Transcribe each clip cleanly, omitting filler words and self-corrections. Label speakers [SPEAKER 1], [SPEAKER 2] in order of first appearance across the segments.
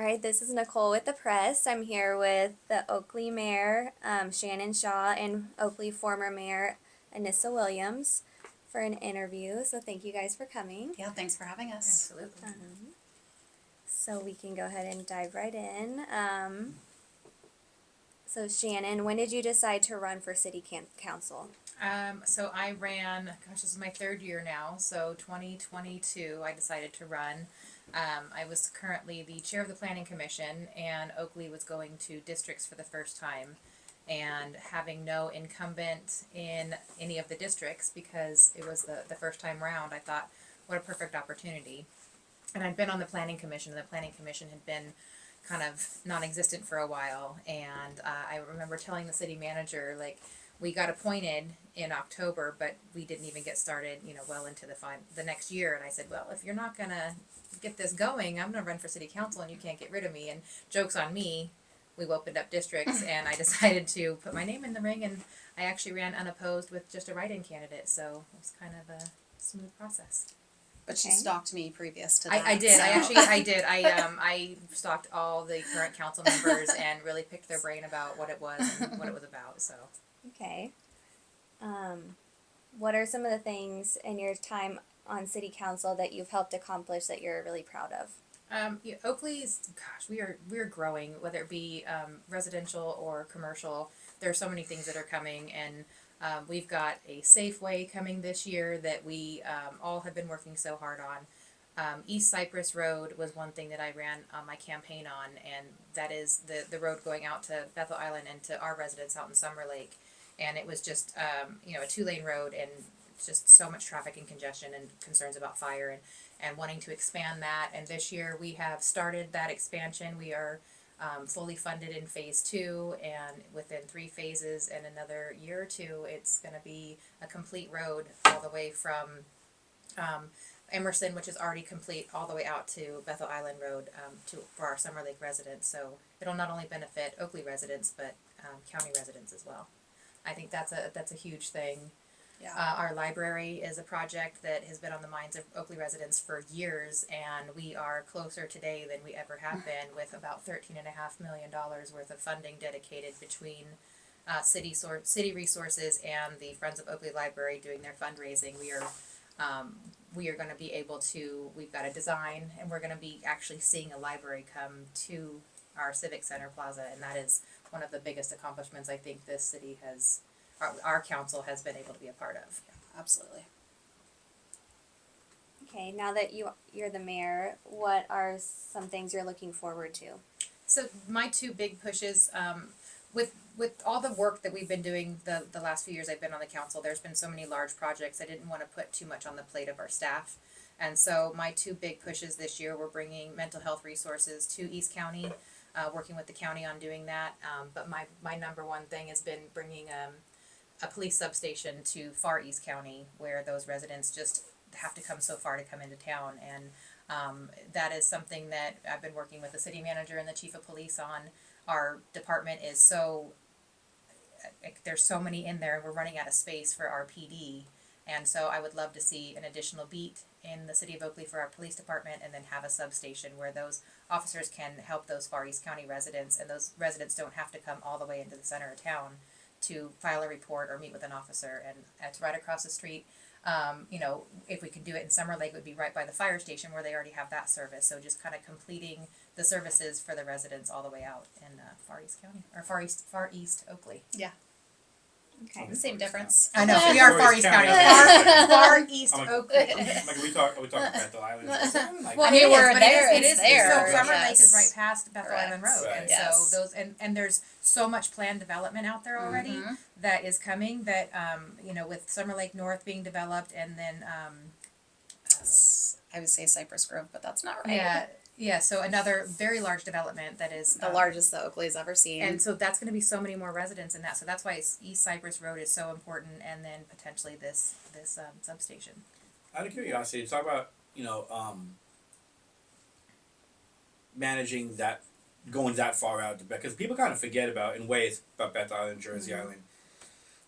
[SPEAKER 1] right, this is Nicole with the press. I'm here with the Oakley Mayor, Shannon Shaw, and Oakley former Mayor, Anisa Williams, for an interview. So thank you guys for coming.
[SPEAKER 2] Yeah, thanks for having us.
[SPEAKER 3] Absolutely.
[SPEAKER 1] So we can go ahead and dive right in. So Shannon, when did you decide to run for city council?
[SPEAKER 3] So I ran, gosh, this is my third year now, so 2022 I decided to run. I was currently the chair of the planning commission, and Oakley was going to districts for the first time, and having no incumbent in any of the districts because it was the first time round, I thought, what a perfect opportunity. And I'd been on the planning commission, and the planning commission had been kind of non-existent for a while, and I remember telling the city manager, like, we got appointed in October, but we didn't even get started, well into the next year. And I said, well, if you're not gonna get this going, I'm gonna run for city council, and you can't get rid of me. And joke's on me, we opened up districts, and I decided to put my name in the ring, and I actually ran unopposed with just a write-in candidate. So it was kind of a smooth process.
[SPEAKER 2] But she
[SPEAKER 1] Okay.
[SPEAKER 2] stalked me previous to that.
[SPEAKER 3] I did.
[SPEAKER 2] so-
[SPEAKER 3] I did. I stalked all the current council members and really picked their brain about what it was and what it was about. So.
[SPEAKER 1] Okay. What are some of the things in your time on city council that you've helped accomplish that you're really proud of?
[SPEAKER 3] Oakley's, gosh, we're growing, whether it be residential or commercial. There are so many things that are coming, and we've got a Safeway coming this year that we all have been working so hard on. East Cypress Road was one thing that I ran my campaign on, and that is the road going out to Bethel Island and to our residents out in Summer Lake. And it was just, a 2-lane road, and just so much traffic and congestion and concerns about fire, and wanting to expand that. And this year we have started that expansion. We are fully funded in phase 2, and within 3 phases and another year or two, it's going to be a complete road all the way from Emerson, which is already complete, all the way out to Bethel Island Road for our Summer Lake residents. So it'll not only benefit Oakley residents, but county residents as well. I think that's a huge thing.
[SPEAKER 2] Yeah.
[SPEAKER 3] Our library is a project that has been on the minds of Oakley residents for years, and we are closer today than we ever have been, with about $13.5 million worth of funding dedicated between city resources and the Friends of Oakley Library doing their fundraising. We are going to be able to. We've got a design, and we're going to be actually seeing a library come to our Civic Center Plaza, and that is one of the biggest accomplishments I think this city has, our council has been able to be a part of.
[SPEAKER 2] Absolutely.
[SPEAKER 1] Okay, now that you're the mayor, what are some things you're looking forward to?
[SPEAKER 3] So my 2 big pushes, with all the work that we've been doing the last few years I've been on the council, there's been so many large projects. I didn't want to put too much on the plate of our staff. And so my 2 big pushes this year were bringing mental health resources to East County, working with the county on doing that. But my number one thing has been bringing a police substation to far East County, where those residents just have to come so far to come into town. And that is something that I've been working with the city manager and the chief of police on. Our department is there's so many in there, and we're running out of space for our PD. And so I would love to see an additional beat in the city of Oakley for our police department, and then have a substation where those officers can help those far East County residents, and those residents don't have to come all the way into the center of town to file a report or meet with an officer. And it's right across the street. If we could do it in Summer Lake, it would be right by the fire station where they already have that service. So just kind of completing the services for the residents all the way out in Far East County, or Far East Oakley.
[SPEAKER 2] Yeah.
[SPEAKER 1] Okay.
[SPEAKER 2] Same difference.
[SPEAKER 3] I know, we are Far East County. Far East
[SPEAKER 4] I'm like,
[SPEAKER 3] Oakley.
[SPEAKER 4] Like, are we talking Bethel Island? Like,
[SPEAKER 3] Well,
[SPEAKER 2] I mean,
[SPEAKER 3] it is,
[SPEAKER 2] we're
[SPEAKER 3] but
[SPEAKER 2] there,
[SPEAKER 3] it is.
[SPEAKER 2] it's there,
[SPEAKER 3] So Summer Lake
[SPEAKER 2] yes.
[SPEAKER 3] is right past Bethel
[SPEAKER 2] Correct.
[SPEAKER 3] Island Road,
[SPEAKER 4] Right.
[SPEAKER 3] and
[SPEAKER 2] Yes.
[SPEAKER 3] so and there's so much planned development out there already
[SPEAKER 2] Mhm.
[SPEAKER 3] that is coming. That with Summer Lake North being developed, and then
[SPEAKER 2] I would say Cypress Grove, but that's not right.
[SPEAKER 3] yeah. So another very large development that is
[SPEAKER 2] The largest that Oakley's ever seen.
[SPEAKER 3] and so that's going to be so many more residents in that. So that's why East Cypress Road is so important, and then potentially this substation.
[SPEAKER 4] out of curiosity, talk about managing that, going that far out to because people kind of forget about Bethel Island, Jersey Island,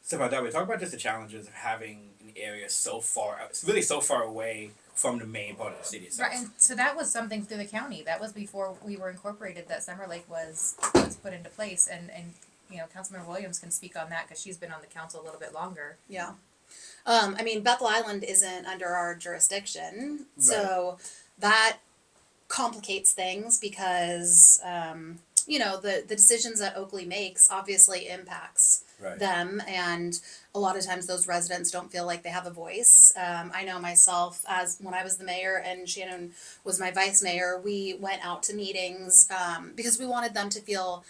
[SPEAKER 4] stuff like that. We talk about just the challenges of having an area so far out, really so far away from the main part of the city itself.
[SPEAKER 3] Right, and so that was something through the county. That was before we were incorporated, that Summer Lake was put into place, and Councilmember Williams can speak on that, cause she's been on the council a little bit longer.
[SPEAKER 2] Yeah. I mean, Bethel Island isn't under our jurisdiction, so that complicates things because, the decisions that Oakley makes obviously impacts them, and a lot of times those residents don't feel like they have a voice. I know myself, as when I was the mayor and Shannon was my vice mayor, we went out to meetings, because we wanted them to feel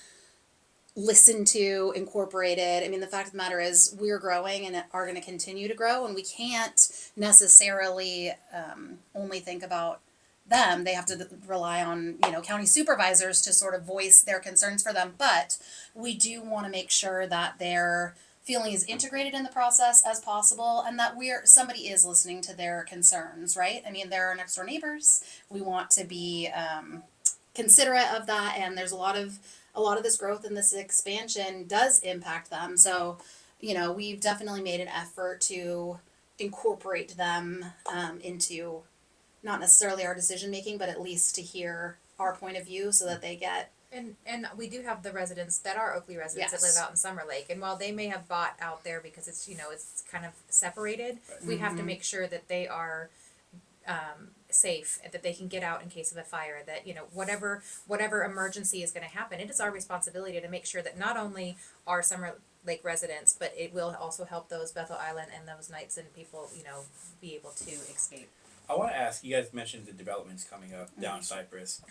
[SPEAKER 2] listened to, incorporated. I mean, the fact of the matter is we're growing and are going to continue to grow, and we can't necessarily only think about them. They have to rely on, county supervisors to sort of voice their concerns for them, but we do want to make sure that their feeling is integrated in the process as possible, and that somebody is listening to their concerns, right? I mean, they're our next door neighbors. We want to be considerate of that, and there's a lot of this growth and this expansion does impact them. So, we've definitely made an effort to incorporate them into not necessarily our decision making, but at least to hear our point of view so that they get.
[SPEAKER 3] And we do have the residents that are Oakley residents that live out in Summer Lake, and while they may have bought out there because it's it's kind of separated, we have to make sure that they are safe, that they can get out in case of a fire, that whatever emergency is going to happen, it is our responsibility to make sure that not only are Summer Lake residents, but it will also help those Bethel Island and those Knights and people be able to escape.
[SPEAKER 4] I want to ask, you guys mentioned the developments coming up down Cypress.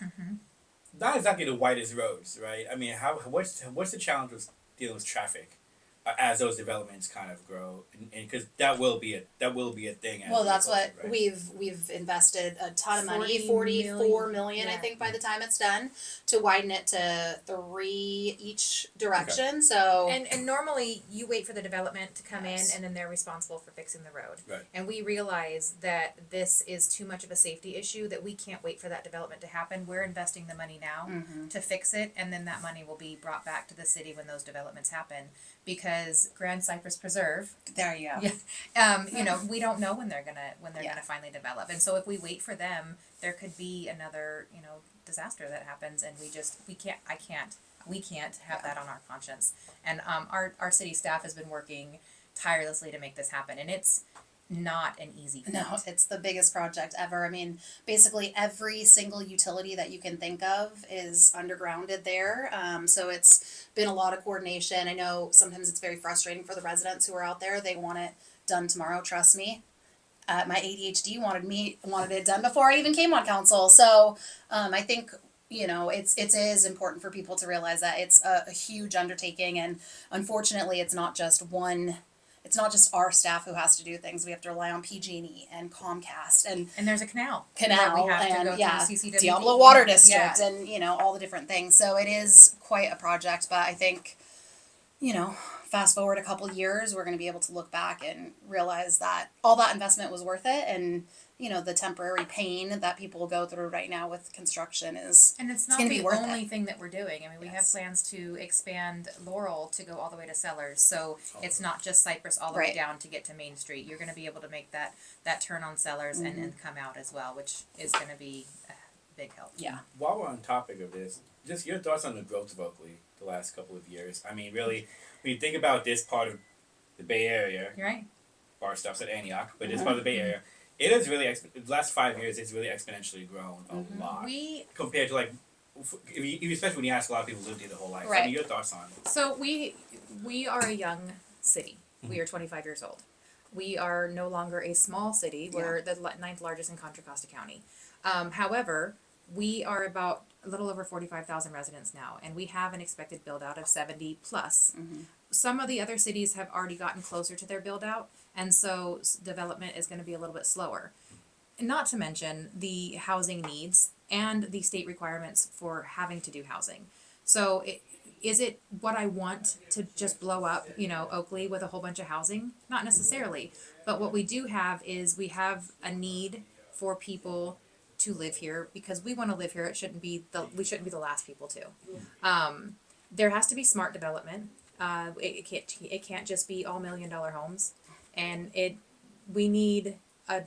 [SPEAKER 4] Not exactly the widest roads, right? I mean, what's the challenge with dealing with traffic as those developments kind of grow, and because that will be a thing.
[SPEAKER 2] Well, that's what we've invested a ton of money, 44 million, I think, by the time it's done, to widen it to 3 each direction. Okay. So
[SPEAKER 3] and normally you wait for the development to come in, and then they're responsible for fixing the road.
[SPEAKER 4] Right.
[SPEAKER 3] And we realize that this is too much of a safety issue, that we can't wait for that development to happen. We're investing the money now to fix it, and then that money will be brought back to the city when those developments happen. Because Grand Cypress Preserve,
[SPEAKER 2] there you go.
[SPEAKER 3] Yeah, we don't know when they're gonna finally develop, and so if we wait for them, there could be another disaster that happens, and we can't have that on our conscience. And our city staff has been working tirelessly to make this happen, and it's not an easy feat.
[SPEAKER 2] No, it's the biggest project ever. I mean, basically every single utility that you can think of is undergrounded there. So it's been a lot of coordination. I know sometimes it's very frustrating for the residents who are out there. They want it done tomorrow, trust me. My ADHD wanted it done before I even came on council. So I think it is important for people to realize that it's a huge undertaking, and unfortunately it's not just our staff who has to do things. We have to rely on PG&E and Comcast and
[SPEAKER 3] there's a canal
[SPEAKER 2] we have
[SPEAKER 3] and
[SPEAKER 2] to go
[SPEAKER 3] through CCW.
[SPEAKER 2] Diablo Water District and all the different things. So it is quite a project, but I think fast forward a couple years, we're going to be able to look back and realize that all that investment was worth it, and the temporary pain that people go through right now with construction is
[SPEAKER 3] and it's not the only thing that we're doing. I mean, we have plans to expand Laurel to go all the way to Sellers, so it's not just Cypress all the way down to get to Main Street. You're going to be able to make that turn on Sellers and come out as well, which is going to be a big help.
[SPEAKER 2] Yeah.
[SPEAKER 4] While we're on topic of this, just your thoughts on the growth of Oakley the last couple of years. I mean, really, when you think about this part of the Bay Area,
[SPEAKER 3] you're right.
[SPEAKER 4] Bar stops at Antioch, but this part of the Bay Area, it has really, the last 5 years, it's really exponentially grown a lot. Compared to especially when you ask a lot of people who lived here the whole life.
[SPEAKER 2] Right.
[SPEAKER 4] I mean, your thoughts on it?
[SPEAKER 3] So we are a young city. We are 25 years old. We are no longer a small city. We're the 9th largest in Contra Costa County. However, we are about a little over 45,000 residents now, and we have an expected build out of 70 plus. Some of the other cities have already gotten closer to their build out, and so development is going to be a little bit slower. Not to mention the housing needs and the state requirements for having to do housing. So is it what I want to just blow up, Oakley with a whole bunch of housing? Not necessarily. But what we do have is we have a need for people to live here because we want to live here. We shouldn't be the last people to. There has to be smart development. It can't just be all $1 million homes, and we need a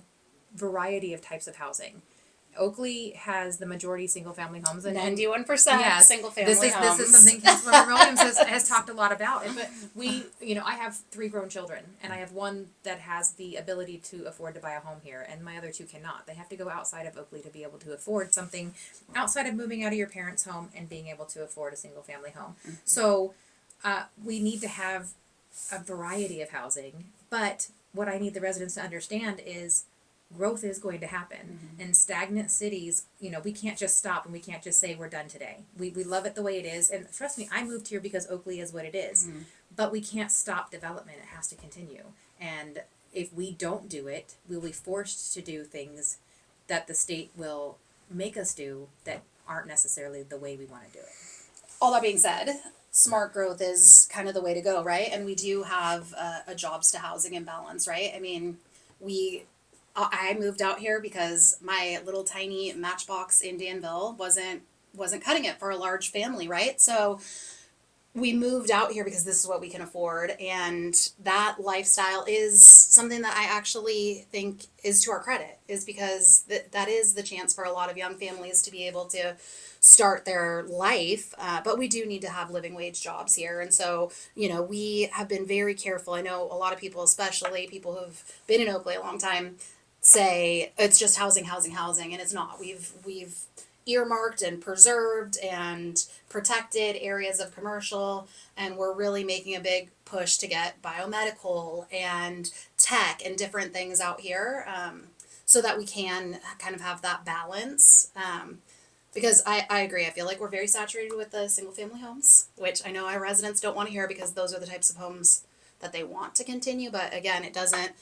[SPEAKER 3] variety of types of housing. Oakley has the majority single family homes, and
[SPEAKER 2] 91%
[SPEAKER 3] yes,
[SPEAKER 2] single family homes.
[SPEAKER 3] This is something Councilmember Williams has talked a lot about. But we, I have 3 grown children, and I have one that has the ability to afford to buy a home here, and my other 2 cannot. They have to go outside of Oakley to be able to afford something outside of moving out of your parents' home and being able to afford a single family home. Mm-hmm. So we need to have a variety of housing, but what I need the residents to understand is growth is going to happen. Mm-hmm. In stagnant cities, we can't just stop and we can't just say we're done today. We love it the way it is. And trust me, I moved here because Oakley is what it is. Mm-hmm. But we can't stop development. It has to continue. And if we don't do it, we'll be forced to do things that the state will make us do that aren't necessarily the way we want to do it.
[SPEAKER 2] All that being said, smart growth is kind of the way to go, right? And we do have a jobs to housing imbalance, right? I mean, I moved out here because my little tiny matchbox in Danville wasn't cutting it for a large family, right? So we moved out here because this is what we can afford, and that lifestyle is something that I actually think is to our credit, is because that is the chance for a lot of young families to be able to start their life, but we do need to have living wage jobs here. And so, we have been very careful. I know a lot of people, especially people who've been in Oakley a long time, say it's just housing, and it's not. We've earmarked and preserved and protected areas of commercial, and we're really making a big push to get biomedical and tech and different things out here, so that we can kind of have that balance. Because I agree, I feel like we're very saturated with the single family homes, which I know our residents don't want to hear because those are the types of homes that they want to continue. But again, it doesn't,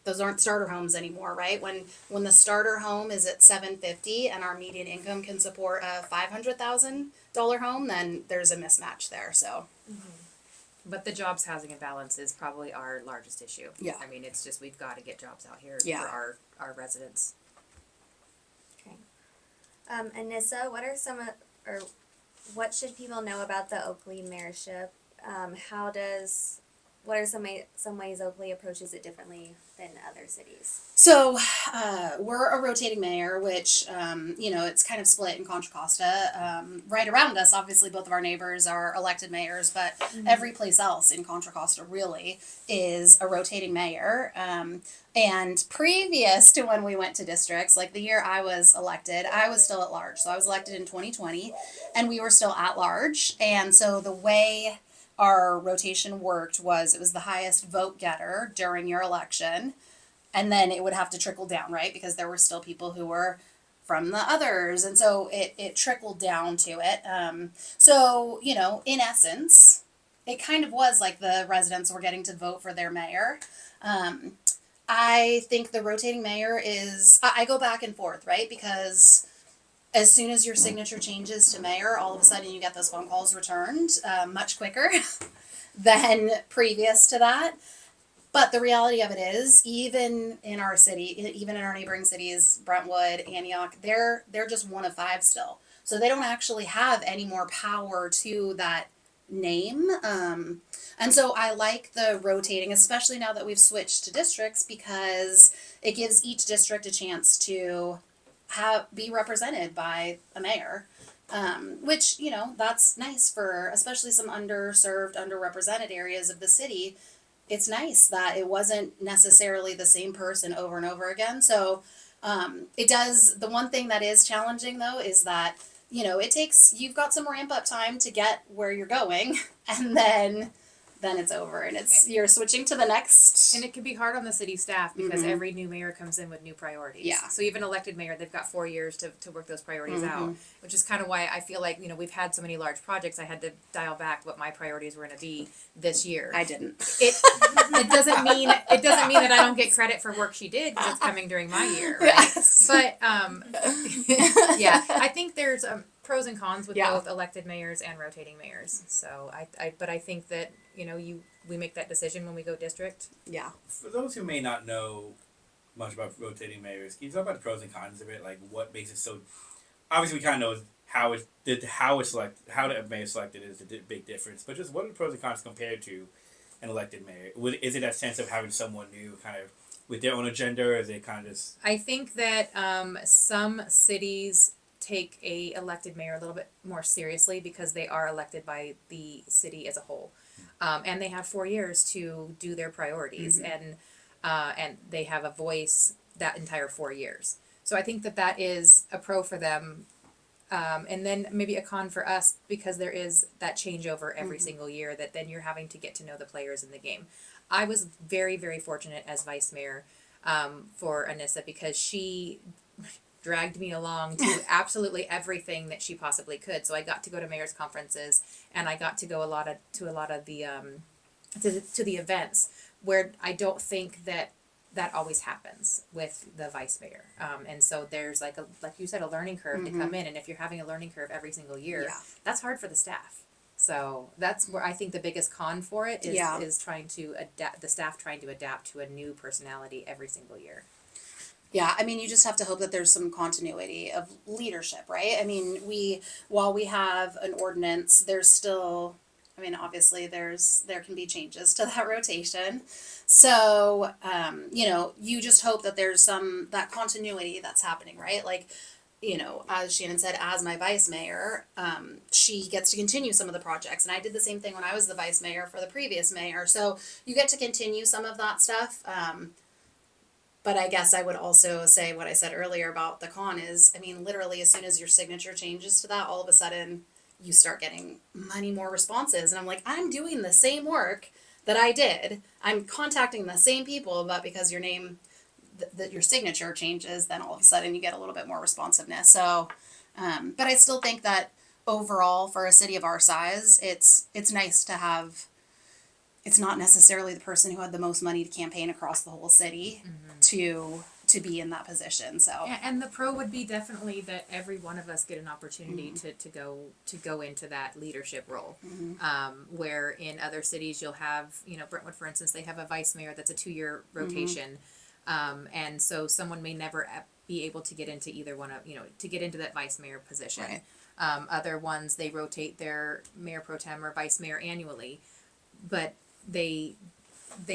[SPEAKER 2] those aren't starter homes anymore, right? When the starter home is at $750 and our median income can support a $500,000 home, then there's a mismatch there. So.
[SPEAKER 3] Mm-hmm. But the jobs housing imbalance is probably our largest issue.
[SPEAKER 2] Yeah.
[SPEAKER 3] I mean, it's just, we've got to get jobs out here
[SPEAKER 2] for
[SPEAKER 3] our residents.
[SPEAKER 1] Okay. Anissa, what should people know about the Oakley mayorship? What are some ways Oakley approaches it differently than other cities?
[SPEAKER 2] So, we're a rotating mayor, which, it's kind of split in Contra Costa. Right around us, obviously, both of our neighbors are elected mayors, but every place else in Contra Costa really is a rotating mayor. And previous to when we went to districts, like the year I was elected, I was still at large. So I was elected in 2020, and we were still at large. And so the way our rotation worked was it was the highest vote getter during your election, and then it would have to trickle down, right? Because there were still people who were from the others, and so it trickled down to it. So, in essence, it kind of was like the residents were getting to vote for their mayor. I think the rotating mayor I go back and forth, right? Because as soon as your signature changes to mayor, all of a sudden you get those phone calls returned much quicker than previous to that. But the reality of it is, even in our city, even in our neighboring cities, Brentwood, Antioch, they're just 1 of 5 still. So they don't actually have any more power to that name. And so I like the rotating, especially now that we've switched to districts, because it gives each district a chance to be represented by a mayor, which, that's nice for especially some underserved, underrepresented areas of the city. It's nice that it wasn't necessarily the same person over and over again. So the one thing that is challenging though is that, you've got some ramp up time to get where you're going, and then it's over, and you're switching to the next.
[SPEAKER 3] And it can be hard on the city staff because every new mayor comes in with new priorities.
[SPEAKER 2] Yeah.
[SPEAKER 3] So even elected mayor, they've got 4 years to work those priorities out, which is kind of why I feel like, we've had so many large projects. I had to dial back what my priorities were going to be this year.
[SPEAKER 2] I didn't.
[SPEAKER 3] It doesn't mean that I don't get credit for work she did because it's coming during my year, right?
[SPEAKER 2] Yes.
[SPEAKER 3] But yeah, I think there's pros and cons with both elected mayors and rotating mayors. So but I think that we make that decision when we go district.
[SPEAKER 2] Yeah.
[SPEAKER 4] For those who may not know much about rotating mayors, can you talk about the pros and cons of it? Like, what makes it so? Obviously, we kind of know how the mayor selected is the big difference. But just what are the pros and cons compared to an elected mayor? Is it that sense of having someone new kind of with their own agenda, or is it kind of just
[SPEAKER 3] I think that some cities take a elected mayor a little bit more seriously because they are elected by the city as a whole, and they have 4 years to do their priorities, and they have a voice that entire 4 years. So I think that that is a pro for them, and then maybe a con for us because there is that changeover every single year that then you're having to get to know the players in the game. I was very, very fortunate as vice mayor for Anisa because she dragged me along to absolutely everything that she possibly could. So I got to go to mayor's conferences and I got to go a lot of the to the events where I don't think that always happens with the vice mayor. And so there's like you said, a learning curve to come in, and if you're having a learning curve every single year, that's hard for the staff. So that's where I think the biggest con for it is trying to adapt, the staff trying to adapt to a new personality every single year.
[SPEAKER 2] Yeah, I mean, you just have to hope that there's some continuity of leadership, right? I mean, while we have an ordinance, there's still, I mean, obviously there can be changes to that rotation. So, you just hope that there's that continuity that's happening, right? Like, as Shannon said, as my vice mayor, she gets to continue some of the projects. And I did the same thing when I was the vice mayor for the previous mayor. So you get to continue some of that stuff. But I guess I would also say what I said earlier about the con is, I mean, literally as soon as your signature changes to that, all of a sudden you start getting many more responses. And I'm like, I'm doing the same work that I did. I'm contacting the same people, but because your name, that your signature changes, then all of a sudden you get a little bit more responsiveness. So, but I still think that overall for a city of our size, it's nice to have, it's not necessarily the person who had the most money to campaign across the whole city to be in that position. So
[SPEAKER 3] And the pro would be definitely that every one of us get an opportunity to go into that leadership role. Where in other cities you'll have, Brentwood, for instance, they have a vice mayor that's a 2-year rotation. And so someone may never be able to get into either one of, to get into that vice mayor position.
[SPEAKER 2] Right.
[SPEAKER 3] Other ones, they rotate their mayor pro tem or vice mayor annually, but they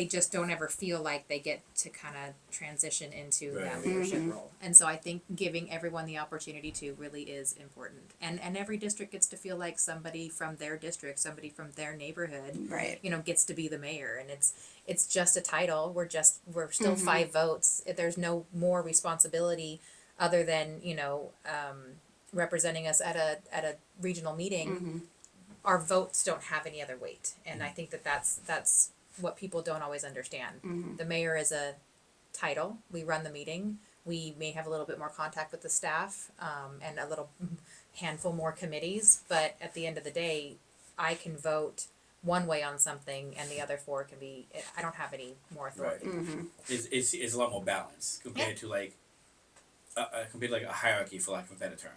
[SPEAKER 3] just don't ever feel like they get to kind of transition into that leadership role. And so I think giving everyone the opportunity to really is important. And every district gets to feel like somebody from their district, somebody from their neighborhood,
[SPEAKER 2] right.
[SPEAKER 3] Gets to be the mayor. And it's just a title. We're still 5 votes. There's no more responsibility other than, representing us at a regional meeting. Our votes don't have any other weight. And I think that's what people don't always understand. The mayor is a title. We run the meeting. We may have a little bit more contact with the staff, and a little handful more committees, but at the end of the day, I can vote one way on something and the other 4 can be, I don't have any more authority.
[SPEAKER 4] It's a lot more balanced compared to like a hierarchy, for lack of a better term.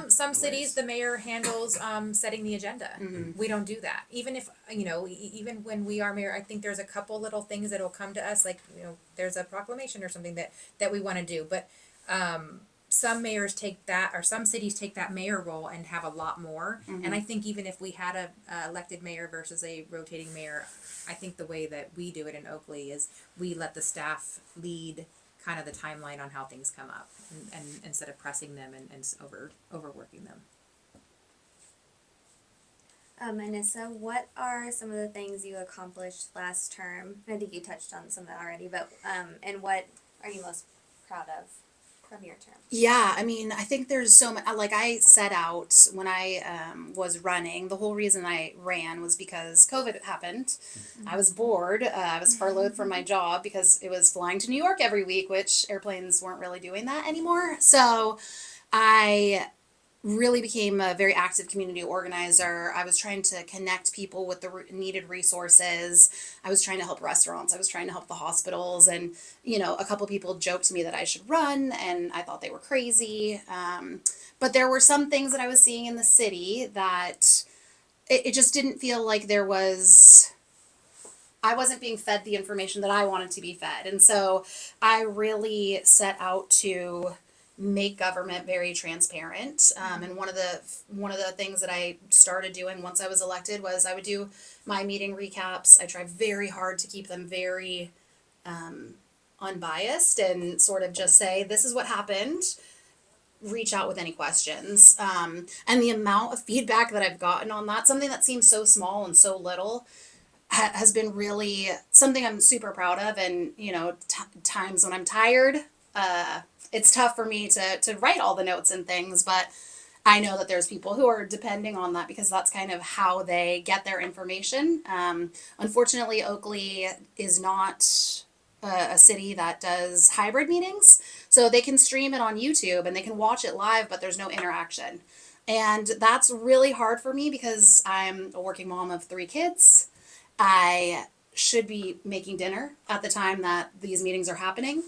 [SPEAKER 3] Some cities, the mayor handles setting the agenda. We don't do that. Even if even when we are mayor, I think there's a couple little things that'll come to us, like there's a proclamation or something that we want to do. But some mayors take that, or some cities take that mayor role and have a lot more. And I think even if we had a elected mayor versus a rotating mayor, I think the way that we do it in Oakley is we let the staff lead kind of the timeline on how things come up, and instead of pressing them and overworking them.
[SPEAKER 1] Anissa, what are some of the things you accomplished last term? I think you touched on some of that already, but and what are you most proud of from your term?
[SPEAKER 2] Yeah, I mean, I think there's so much, like I set out when I was running, the whole reason I ran was because COVID happened. I was bored. I was furloughed from my job because it was flying to New York every week, which airplanes weren't really doing that anymore. So I really became a very active community organizer. I was trying to connect people with the needed resources. I was trying to help restaurants. I was trying to help the hospitals. And, a couple people joked to me that I should run, and I thought they were crazy. But there were some things that I was seeing in the city that it just didn't feel like I wasn't being fed the information that I wanted to be fed. And so I really set out to make government very transparent. And one of the things that I started doing once I was elected was I would do my meeting recaps. I tried very hard to keep them very on unbiased and sort of just say, this is what happened. Reach out with any questions. And the amount of feedback that I've gotten on that, something that seems so small and so little, has been really something I'm super proud of. And, you know, times when I'm tired, it's tough for me to write all the notes and things, but I know that there's people who are depending on that because that's kind of how they get their information. Unfortunately, Oakley is not a city that does hybrid meetings, so they can stream it on YouTube and they can watch it live, but there's no interaction. And that's really hard for me because I'm a working mom of 3 kids. I should be making dinner at the time that these meetings are happening.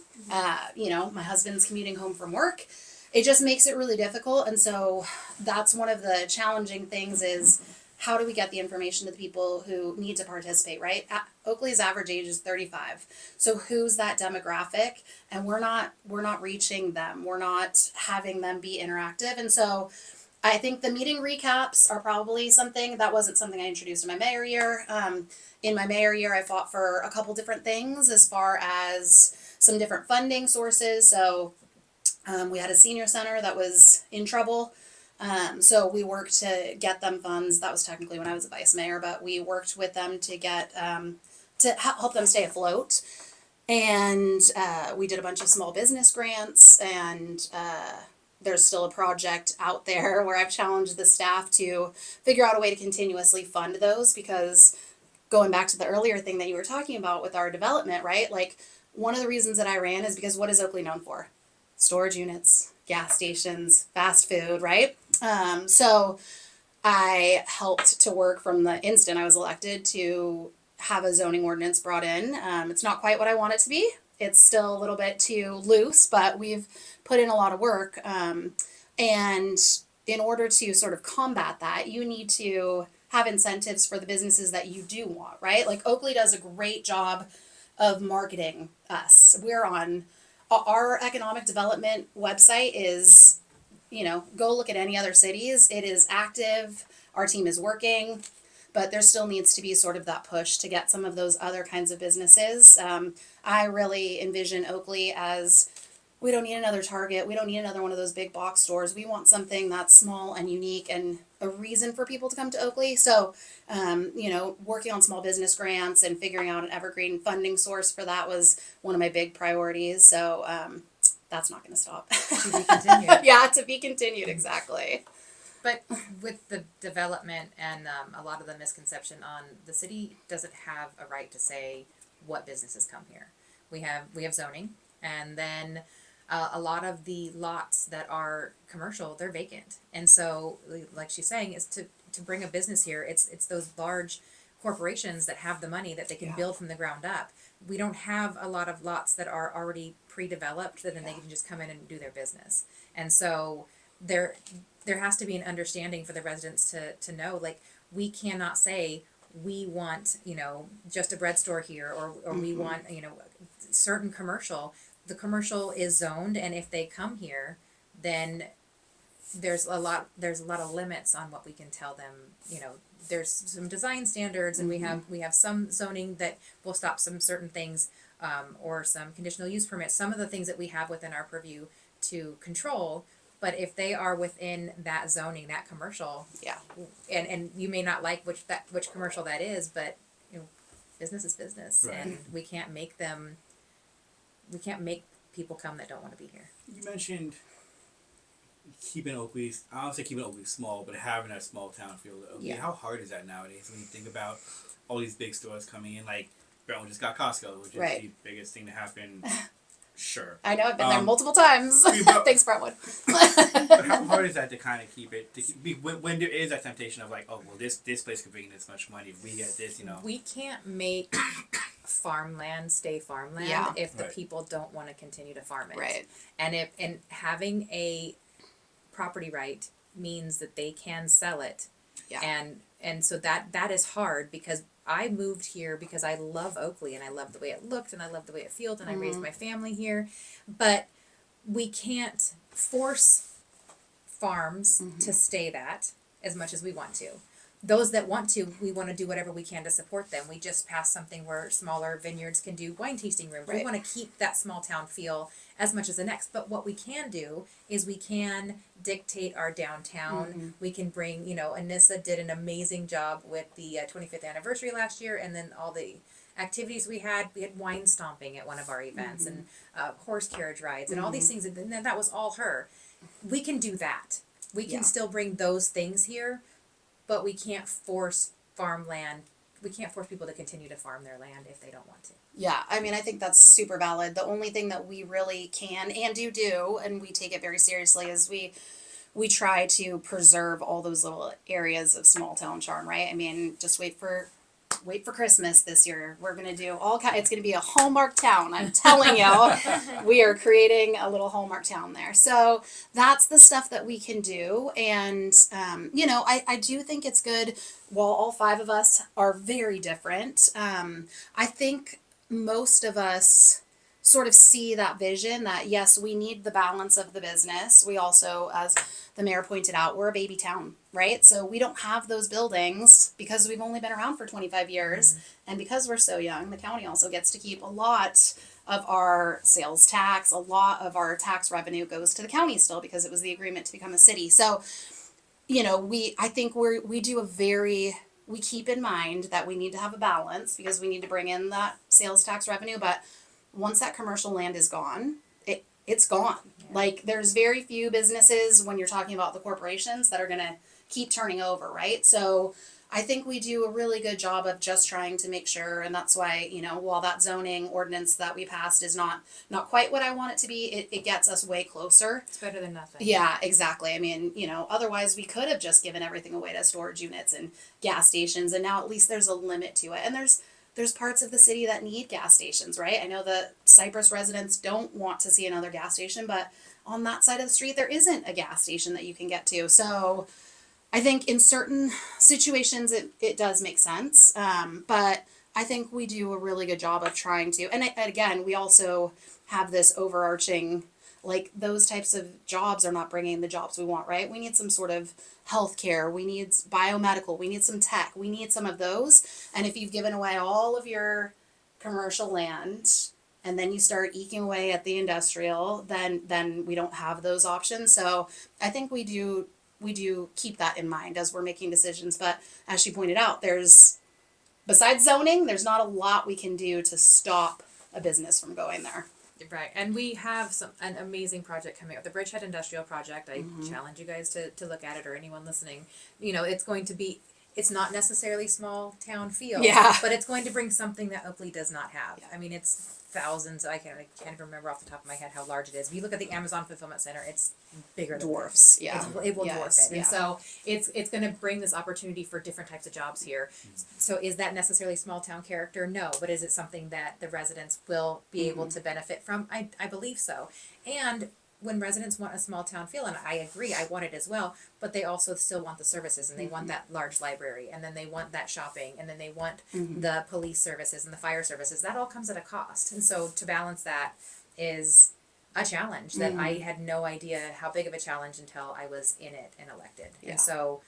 [SPEAKER 2] You know, my husband's commuting home from work. It just makes it really difficult. And so that's one of the challenging things is how do we get the information to the people who need to participate, right? Oakley's average age is 35. So who's that demographic? And we're not reaching them. We're not having them be interactive. And so I think the meeting recaps are probably something that wasn't something I introduced in my mayor year. In my mayor year, I fought for a couple different things as far as some different funding sources. So we had a senior center that was in trouble. So we worked to get them funds. That was technically when I was a vice mayor, but we worked with them to get, to help them stay afloat. And we did a bunch of small business grants, and there's still a project out there where I've challenged the staff to figure out a way to continuously fund those, because going back to the earlier thing that you were talking about with our development, right? Like, one of the reasons that I ran is because what is Oakley known for? Storage units, gas stations, fast food, right? So I helped to work from the instant I was elected to have a zoning ordinance brought in. It's not quite what I want it to be. It's still a little bit too loose, but we've put in a lot of work. And in order to sort of combat that, you need to have incentives for the businesses that you do want, right? Like Oakley does a great job of marketing us. We're on our economic development website is, you know, go look at any other cities. It is active. Our team is working, but there still needs to be sort of that push to get some of those other kinds of businesses. I really envision Oakley as, we don't need another Target. We don't need another one of those big box stores. We want something that's small and unique and a reason for people to come to Oakley. So, you know, working on small business grants and figuring out an evergreen funding source for that was one of my big priorities. So, that's not going to stop.
[SPEAKER 3] To be continued.
[SPEAKER 2] Yeah, to be continued, exactly.
[SPEAKER 3] But with the development and a lot of the misconception on the city doesn't have a right to say what businesses come here. We have zoning, and then a lot of the lots that are commercial, they're vacant. And so, like she's saying, is to bring a business here, it's those large corporations that have the money that they can build from the ground up. We don't have a lot of lots that are already pre-developed that then they can just come in and do their business. And so there has to be an understanding for the residents to know, like, we cannot say we want, you know, just a bread store here, or we want, you know, certain commercial. The commercial is zoned, and if they come here, then there's a lot of limits on what we can tell them. You know, there's some design standards, and we have some zoning that will stop some certain things, or some conditional use permits. Some of the things that we have within our purview to control. But if they are within that zoning, that commercial, and you may not like which commercial that is, but you know, business is business, right. And we can't make people come that don't want to be here.
[SPEAKER 4] You mentioned keeping Oakley, I don't say keeping Oakley small, but having that small town feel to Oakley. How hard is that nowadays when you think about all these big stores coming in? Like, Brentwood just got Costco, which is the biggest thing to happen. Sure.
[SPEAKER 2] I know, I've been there multiple times. Thanks, Brentwood.
[SPEAKER 4] But how hard is that to kind of keep it, when there is that temptation of like, oh, well, this place could bring in this much money if we get this, you know.
[SPEAKER 3] We can't make farmland stay farmland if the people don't want to continue to farm it.
[SPEAKER 2] Right.
[SPEAKER 3] And having a property right means that they can sell it. Yeah. And so that is hard, because I moved here because I love Oakley and I love the way it looked and I love the way it felt, and I raised my family here. But we can't force farms to stay that as much as we want to. those that want to, we want to do whatever we can to support them. We just passed something where smaller vineyards can do wine tasting rooms.
[SPEAKER 2] Right.
[SPEAKER 3] We want to keep that small town feel as much as the next. But what we can do is we can dictate our downtown. We can bring, Anissa did an amazing job with the 25th anniversary last year, and then all the activities we had wine stomping at one of our events, and horse carriage rides, and all these things, and then that was all her. We can do that. We can still bring those things here, but we can't force farmland. We can't force people to continue to farm their land if they don't want to.
[SPEAKER 2] Yeah, I mean, I think that's super valid. The only thing that we really can and do, and we take it very seriously, is we try to preserve all those little areas of small town charm, right? I mean, just wait for Christmas this year. We're gonna do it's gonna be a Hallmark town. I'm telling you, we are creating a little Hallmark town there. So that's the stuff that we can do. And, I do think it's good. While all 5 of us are very different, I think most of us sort of see that vision that, yes, we need the balance of the business. We also, as the mayor pointed out, we're a baby town, right? So we don't have those buildings because we've only been around for 25 years. And because we're so young, the county also gets to keep a lot of our sales tax. A lot of our tax revenue goes to the county still because it was the agreement to become a city. So, I think we keep in mind that we need to have a balance because we need to bring in that sales tax revenue. But once that commercial land is gone, it's gone. Yeah. Like, there's very few businesses when you're talking about the corporations that are going to keep turning over, right? So I think we do a really good job of just trying to make sure, and that's why, while that zoning ordinance that we passed is not quite what I want it to be, it gets us way closer.
[SPEAKER 3] It's better than nothing.
[SPEAKER 2] Yeah, exactly. I mean, otherwise we could have just given everything away to storage units and gas stations, and now at least there's a limit to it. And there's parts of the city that need gas stations, right? I know the Cypress residents don't want to see another gas station, but on that side of the street, there isn't a gas station that you can get to. So I think in certain situations, it does make sense. But I think we do a really good job of trying to, and again, we also have this overarching, like, those types of jobs are not bringing the jobs we want, right? We need some sort of healthcare. We need biomedical. We need some tech. We need some of those. And if you've given away all of your commercial land and then you start eking away at the industrial, then we don't have those options. So I think we do keep that in mind as we're making decisions. But as she pointed out, besides zoning, there's not a lot we can do to stop a business from going there.
[SPEAKER 3] Right, and we have an amazing project coming up, the Bridgehead Industrial Project. I challenge you guys to look at it, or anyone listening. It's going to be, it's not necessarily small town feel, but it's going to bring something that Oakley does not have. Yeah. I mean, it's thousands. I can't even remember off the top of my head how large it is. If you look at the Amazon Fulfillment Center, it's bigger than
[SPEAKER 2] dwarfs. Yeah,
[SPEAKER 3] it will dwarf it, and so it's going to bring this opportunity for different types of jobs here. So is that necessarily small town character? No, but is it something that the residents will be able to benefit from? I believe so. And when residents want a small town feel, and I agree, I want it as well, but they also still want the services, and they want that large library, and then they want that shopping, and then they want the police services and the fire services. That all comes at a cost. And so to balance that is a challenge that I had no idea how big of a challenge until I was in it and elected. Yeah. And so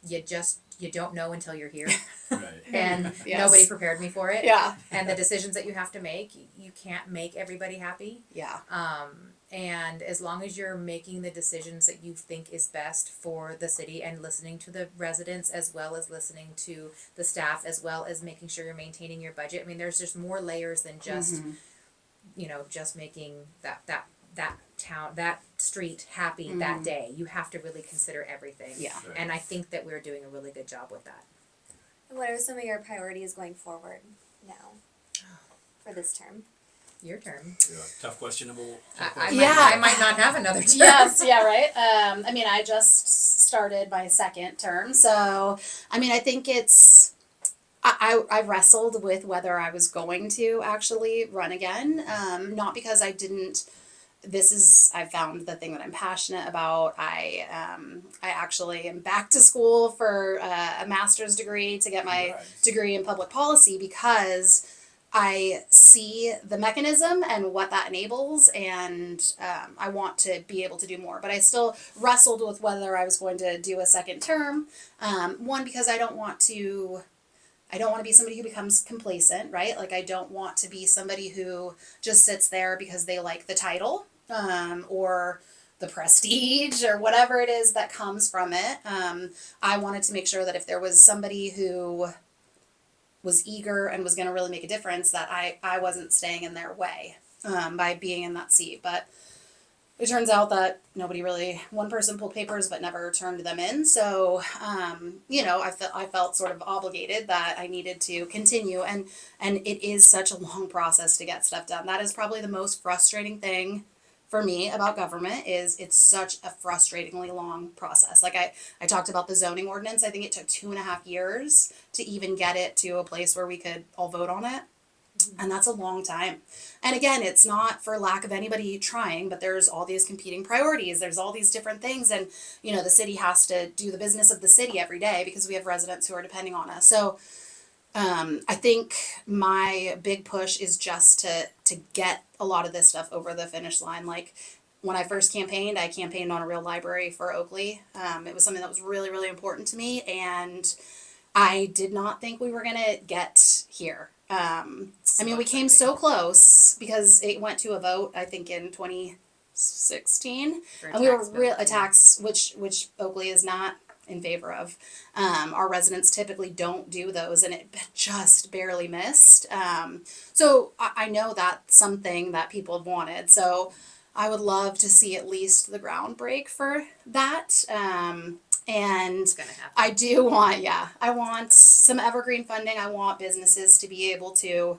[SPEAKER 3] you don't know until you're here. Right. And nobody prepared me for it.
[SPEAKER 2] Yeah.
[SPEAKER 3] And the decisions that you have to make, you can't make everybody happy.
[SPEAKER 2] Yeah.
[SPEAKER 3] And as long as you're making the decisions that you think is best for the city, and listening to the residents, as well as listening to the staff, as well as making sure you're maintaining your budget. I mean, there's just more layers than just, just making that town, that street happy that day. You have to really consider everything. Yeah. Right. And I think that we're doing a really good job with that.
[SPEAKER 1] What are some of your priorities going forward now for this term?
[SPEAKER 3] Your turn.
[SPEAKER 4] Yeah. Tough question.
[SPEAKER 3] I might not have another term.
[SPEAKER 2] Yes, yeah, right. I mean, I just started my second term, so I mean, I think I wrestled with whether I was going to actually run again. Not because I didn't. I found the thing that I'm passionate about. I actually am back to school for a master's degree to get my degree in public policy, because I see the mechanism and what that enables, and I want to be able to do more. But I still wrestled with whether I was going to do a second term. One, because I don't want to be somebody who becomes complacent, right? Like, I don't want to be somebody who just sits there because they like the title, or the prestige or whatever it is that comes from it. I wanted to make sure that if there was somebody who was eager and was going to really make a difference, that I wasn't staying in their way, by being in that seat. But it turns out that one person pulled papers but never turned them in. So, I felt sort of obligated that I needed to continue. And it is such a long process to get stuff done. That is probably the most frustrating thing for me about government. Is it's such a frustratingly long process. Like, I talked about the zoning ordinance. I think it took 2.5 years to even get it to a place where we could all vote on it. And that's a long time. And again, it's not for lack of anybody trying, but there's all these competing priorities. There's all these different things. And, the city has to do the business of the city every day because we have residents who are depending on us. So, I think my big push is just to get a lot of this stuff over the finish line. Like, when I first campaigned, I campaigned on a real library for Oakley. It was something that was really, really important to me. And I did not think we were going to get here. We came so close because it went to a vote, I think, in 2016, and we were a tax, which Oakley is not in favor of. Our residents typically don't do those, and it just barely missed. So I know that's something that people have wanted. So I would love to see at least the ground break for that. And
[SPEAKER 3] It's gonna happen.
[SPEAKER 2] I want some evergreen funding. I want businesses to be able to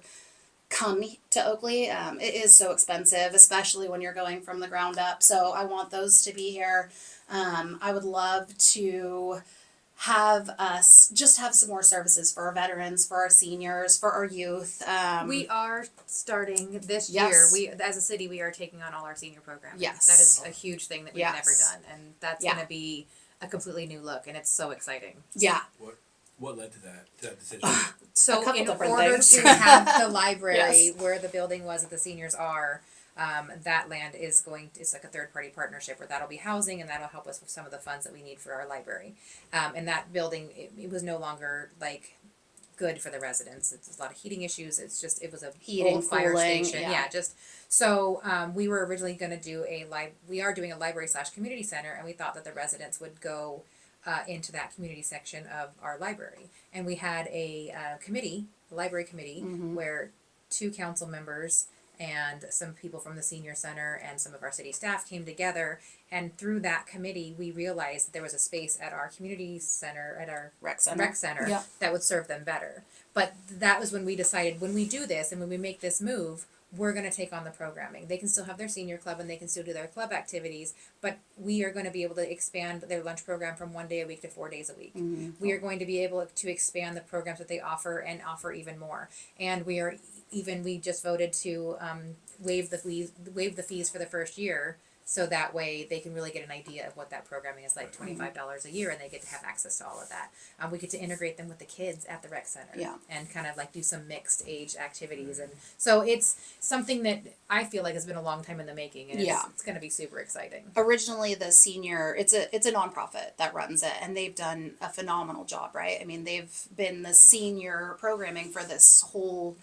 [SPEAKER 2] come to Oakley. It is so expensive, especially when you're going from the ground up. So I want those to be here. I would love to have us just have some more services for our veterans, for our seniors, for our youth.
[SPEAKER 3] We are starting this
[SPEAKER 2] Yes.
[SPEAKER 3] year. We, as a city, we are taking on all our senior programming.
[SPEAKER 2] Yes.
[SPEAKER 3] That is a huge thing that we've
[SPEAKER 2] Yes.
[SPEAKER 3] never done, and that's
[SPEAKER 2] Yeah.
[SPEAKER 3] going to be a completely new look, and it's so exciting.
[SPEAKER 2] Yeah.
[SPEAKER 4] What led to that decision?
[SPEAKER 3] So
[SPEAKER 2] A couple
[SPEAKER 3] in
[SPEAKER 2] different
[SPEAKER 3] order
[SPEAKER 2] things.
[SPEAKER 3] to have the library
[SPEAKER 2] Yes.
[SPEAKER 3] where the building was that the seniors are, that land is it's like a third party partnership where that'll be housing and that'll help us with some of the funds that we need for our library. And that building, it was no longer like good for the residents. It's a lot of heating issues. It was a
[SPEAKER 2] Heating,
[SPEAKER 3] old fire
[SPEAKER 2] cooling,
[SPEAKER 3] station.
[SPEAKER 2] yeah.
[SPEAKER 3] So we were originally going to do we are doing a library/community center, and we thought that the residents would go into that community section of our library. And we had a library committee, where 2 council members and some people from the senior center and some of our city staff came together, and through that committee we realized that there was a space at our community center, at our
[SPEAKER 2] Rec center. Yeah.
[SPEAKER 3] that would serve them better. But that was when we decided, when we do this and when we make this move, we're going to take on the programming. They can still have their senior club and they can still do their club activities, but we are going to be able to expand their lunch program from 1 day a week to 4 days a week. We are going to be able to expand the programs that they offer and offer even more. And we just voted to waive the fees for the first year, so that way they can really get an idea of what that programming is like. $25 a year, and they get to have access to all of that. We get to integrate them with the kids at the rec center, and kind of like do some mixed age activities. And so it's something that I feel like has been a long time in the making, and it's going to be super exciting.
[SPEAKER 2] Originally, the senior, it's a nonprofit that runs it, and they've done a phenomenal job, right? I mean, they've been the senior programming for this whole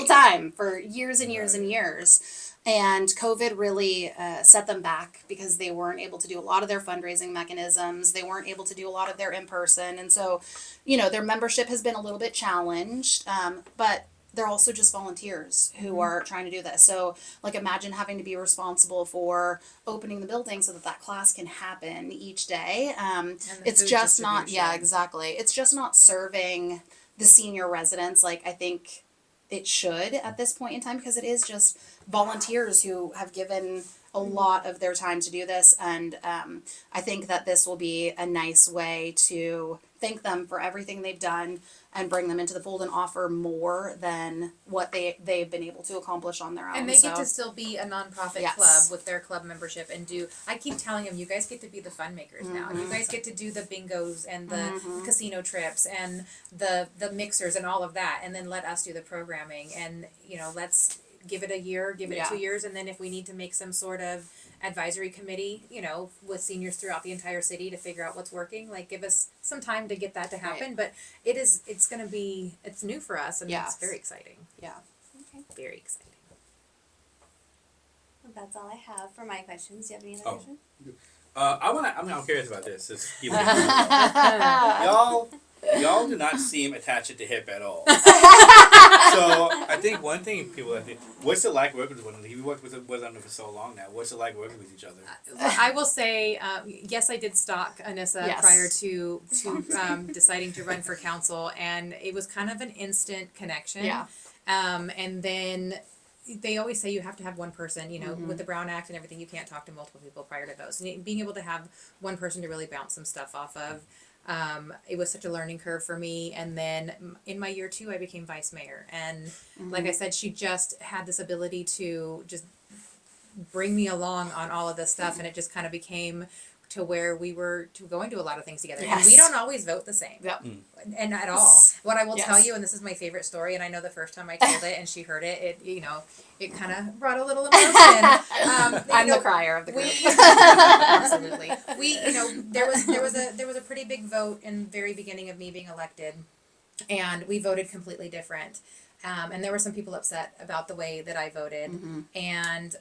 [SPEAKER 2] time for years and years and years. And COVID really set them back because they weren't able to do a lot of their fundraising mechanisms. They weren't able to do a lot of their in-person. And so, their membership has been a little bit challenged, but they're also just volunteers who are trying to do this. So, like, imagine having to be responsible for opening the building so that class can happen each day. It's just not, exactly. It's just not serving the senior residents like I think it should at this point in time, because it is just volunteers who have given a lot of their time to do this, and I think that this will be a nice way to thank them for everything they've done and bring them into the fold and offer more than what they've been able to accomplish on their own.
[SPEAKER 3] And they get to still be a nonprofit
[SPEAKER 2] Yes.
[SPEAKER 3] club with their club membership and I keep telling them, you guys get to be the fun makers now. You guys get to do the bingos and the casino trips and the mixers and all of that, and then let us do the programming, and, let's give it a year, give it 2 years, and then if we need to make some sort of advisory committee, with seniors throughout the entire city to figure out what's working, like, give us some time to get that to happen. But it's new for us, and it's very exciting.
[SPEAKER 2] Yeah.
[SPEAKER 1] Okay.
[SPEAKER 3] Very exciting.
[SPEAKER 1] Well, that's all I have for my questions. Do you have any other
[SPEAKER 4] Oh.
[SPEAKER 1] questions?
[SPEAKER 4] I'm curious about this. Y'all do not seem attached at the hip at all. So I think one thing people what's it like working with one of them? You worked with them for so long now. What's it like working with each other?
[SPEAKER 3] I will say, yes, I did stalk Anisa prior to deciding to run for council, and it was kind of an instant connection.
[SPEAKER 2] Yeah.
[SPEAKER 3] And then they always say you have to have one person, with the Brown Act and everything, you can't talk to multiple people prior to votes. And being able to have one person to really bounce some stuff off of, it was such a learning curve for me. And then in my year 2, I became vice mayor. And like I said, she just had this ability to just bring me along on all of this stuff. And it just kind of became to where we were going to a lot of things together.
[SPEAKER 2] Yes.
[SPEAKER 3] And we don't always vote the same.
[SPEAKER 2] Yep.
[SPEAKER 3] And at all. What I will tell
[SPEAKER 2] Yes.
[SPEAKER 3] you, and this is my favorite story, and I know the first time I told it and she heard it, it kind of brought a little emotion.
[SPEAKER 2] I'm the crier of the group.
[SPEAKER 3] Absolutely. There was a pretty big vote in the very beginning of me being elected, and we voted completely different. And there were some people upset about the way that I voted. And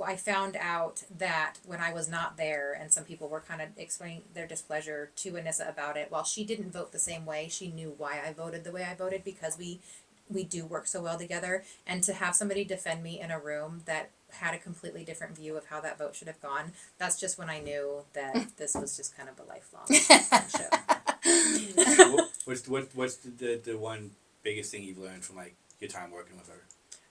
[SPEAKER 3] I found out that when I was not there, and some people were kind of explaining their displeasure to Anisa about it, while she didn't vote the same way, she knew why I voted the way I voted, because we do work so well together. And to have somebody defend me in a room that had a completely different view of how that vote should have gone, that's just when I knew that this was just kind of a lifelong friendship.
[SPEAKER 4] What's the one biggest thing you've learned from like your time working with her?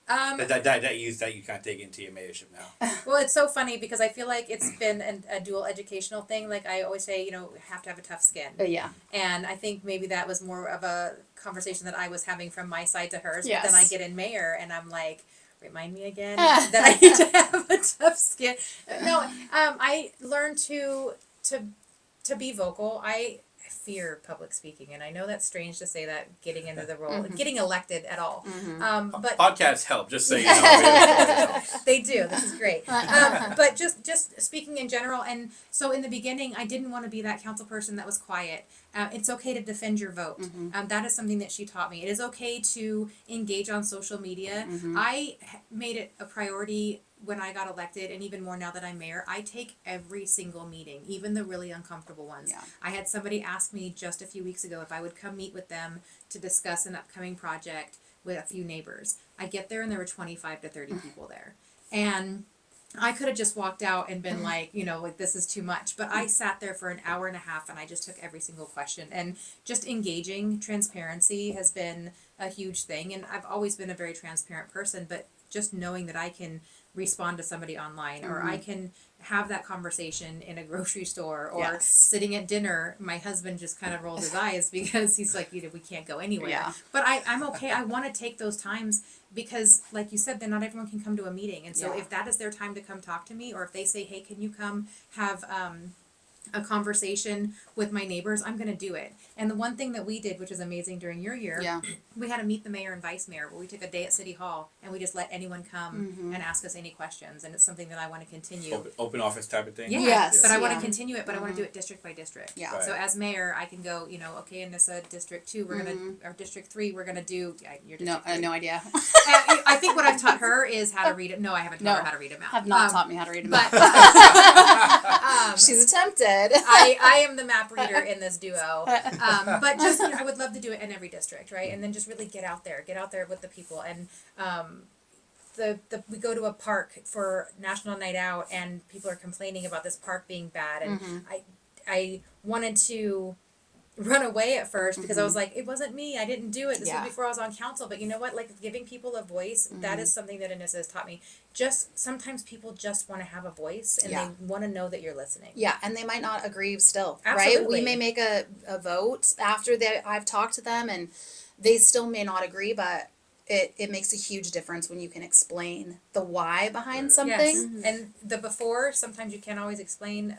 [SPEAKER 4] That you kind of take into your mayorship now.
[SPEAKER 3] Well, it's so funny because I feel like it's been a dual educational thing. Like I always say, have to have a tough skin.
[SPEAKER 2] Yeah.
[SPEAKER 3] And I think maybe that was more of a conversation that I was having from my side to hers.
[SPEAKER 2] Yes.
[SPEAKER 3] But then I get in mayor and I'm like, remind me again that I need to have a tough skin. No, I learned to be vocal. I fear public speaking, and I know that's strange to say that getting into the role, getting elected at all. But
[SPEAKER 4] podcasts help, just so you know.
[SPEAKER 3] they do. This is great. But just speaking in general, and so in the beginning, I didn't want to be that council person that was quiet. It's okay to defend your vote. That is something that she taught me. It is okay to engage on social media. I made it a priority when I got elected, and even more now that I'm mayor. I take every single meeting, even the really uncomfortable ones.
[SPEAKER 2] Yeah.
[SPEAKER 3] I had somebody ask me just a few weeks ago if I would come meet with them to discuss an upcoming project with a few neighbors. I get there and there were 25 to 30 people there. And I could have just walked out and been like, this is too much. But I sat there for an hour and a half and I just took every single question. And just engaging, transparency has been a huge thing. And I've always been a very transparent person, but just knowing that I can respond to somebody online, or I can have that conversation in a grocery store, or sitting at dinner. My husband just kind of rolls his eyes because he's like, we can't go anywhere.
[SPEAKER 2] Yeah.
[SPEAKER 3] But I'm okay. I want to take those times because, like you said, then not everyone can come to a meeting. And so if that is their time to come talk to me, or if they say, hey, can you come have a conversation with my neighbors, I'm going to do it. And the one thing that we did, which was amazing during your year, we had to meet the mayor and vice mayor, where we took a day at City Hall and we just let anyone come and ask us any questions. And it's something that I want to continue.
[SPEAKER 4] Open office type of thing?
[SPEAKER 3] Yeah,
[SPEAKER 2] Yes.
[SPEAKER 3] but I want to continue it, but I want to do it district by district.
[SPEAKER 2] Yeah.
[SPEAKER 4] Right.
[SPEAKER 3] So as mayor, I can go, okay, in this District 2, we're going to, or District 3, we're going to do, your District 3.
[SPEAKER 2] No idea.
[SPEAKER 3] I think what I've taught her is how to read it. No, I haven't taught her how to read a map.
[SPEAKER 2] Have not taught me how to read a map.
[SPEAKER 3] But
[SPEAKER 2] She's attempted.
[SPEAKER 3] I am the map reader in this duo. But just, I would love to do it in every district, right? And then just really get out there with the people. And we go to a park for National Night Out, and people are complaining about this park being bad, and I wanted to run away at first because I was like, it wasn't me. I didn't do it. This
[SPEAKER 2] Yeah.
[SPEAKER 3] was before I was on council. But you know what? Like giving people a voice, that is something that Anissa has taught me. Just sometimes people just want to have a voice and
[SPEAKER 2] Yeah.
[SPEAKER 3] they want to know that you're listening.
[SPEAKER 2] Yeah, and they might not agree still, right?
[SPEAKER 3] Absolutely.
[SPEAKER 2] We may make a vote after I've talked to them and they still may not agree, but it makes a huge difference when you can explain the why behind something.
[SPEAKER 3] Yes. And the before, sometimes you can't always explain,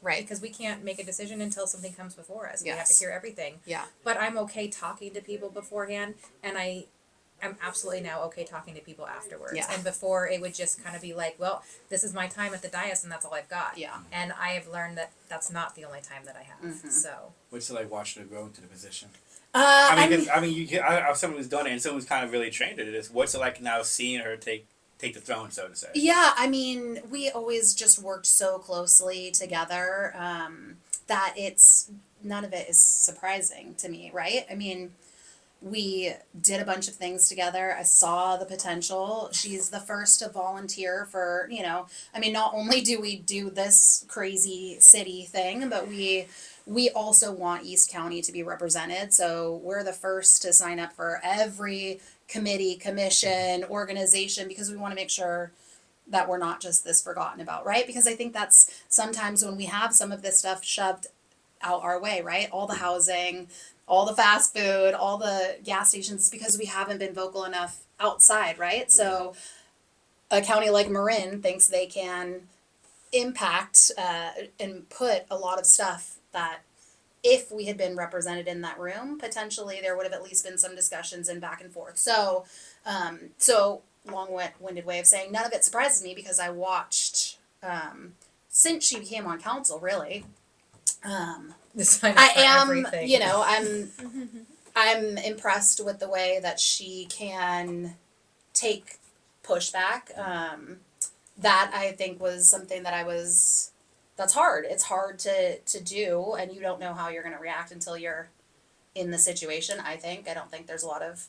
[SPEAKER 2] Right.
[SPEAKER 3] because we can't make a decision until something comes before us. We have to
[SPEAKER 2] Yes.
[SPEAKER 3] hear everything.
[SPEAKER 2] Yeah.
[SPEAKER 3] But I'm okay talking to people beforehand, and I'm absolutely now okay talking to people afterwards.
[SPEAKER 2] Yeah.
[SPEAKER 3] And before, it would just kind of be like, well, this is my time at the dais, and that's all I've got.
[SPEAKER 2] Yeah.
[SPEAKER 3] And I have learned that that's not the only time that I have. So.
[SPEAKER 4] What's it like watching her grow into the position?
[SPEAKER 2] I
[SPEAKER 4] I'm someone who's done it and someone who's kind of really trained at it. What's it like now seeing her take the throne, so to say?
[SPEAKER 2] Yeah, I mean, we always just worked so closely together that none of it is surprising to me, right? I mean, we did a bunch of things together. I saw the potential. She's the first to volunteer for, I mean, not only do we do this crazy city thing, but we also want East County to be represented. So we're the first to sign up for every committee, commission, organization, because we want to make sure that we're not just this forgotten about, right? Because I think that's sometimes when we have some of this stuff shoved out our way, right? All the housing, all the fast food, all the gas stations, because we haven't been vocal enough outside, right? So a county like Marin thinks they can impact and put a lot of stuff that if we had been represented in that room, potentially there would have at least been some discussions and back and forth. So long-winded way of saying none of it surprises me because I watched since she came on council, really.
[SPEAKER 3] I
[SPEAKER 2] am,
[SPEAKER 3] everything.
[SPEAKER 2] I'm impressed with the way that she can take pushback. That I think was something that's hard. It's hard to do, and you don't know how you're going to react until you're in the situation, I think. I don't think there's a lot of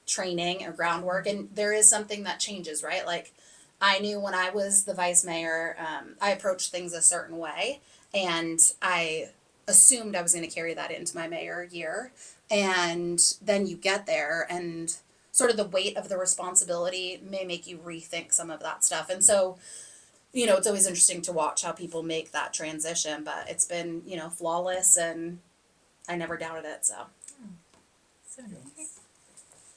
[SPEAKER 2] training or groundwork, and there is something that changes, right? Like, I knew when I was the vice mayor, I approached things a certain way, and I assumed I was going to carry that into my mayor year, and then you get there, and sort of the weight of the responsibility may make you rethink some of that stuff, and so it's always interesting to watch how people make that transition, but it's been, flawless and I never doubted it, so.
[SPEAKER 3] So nice.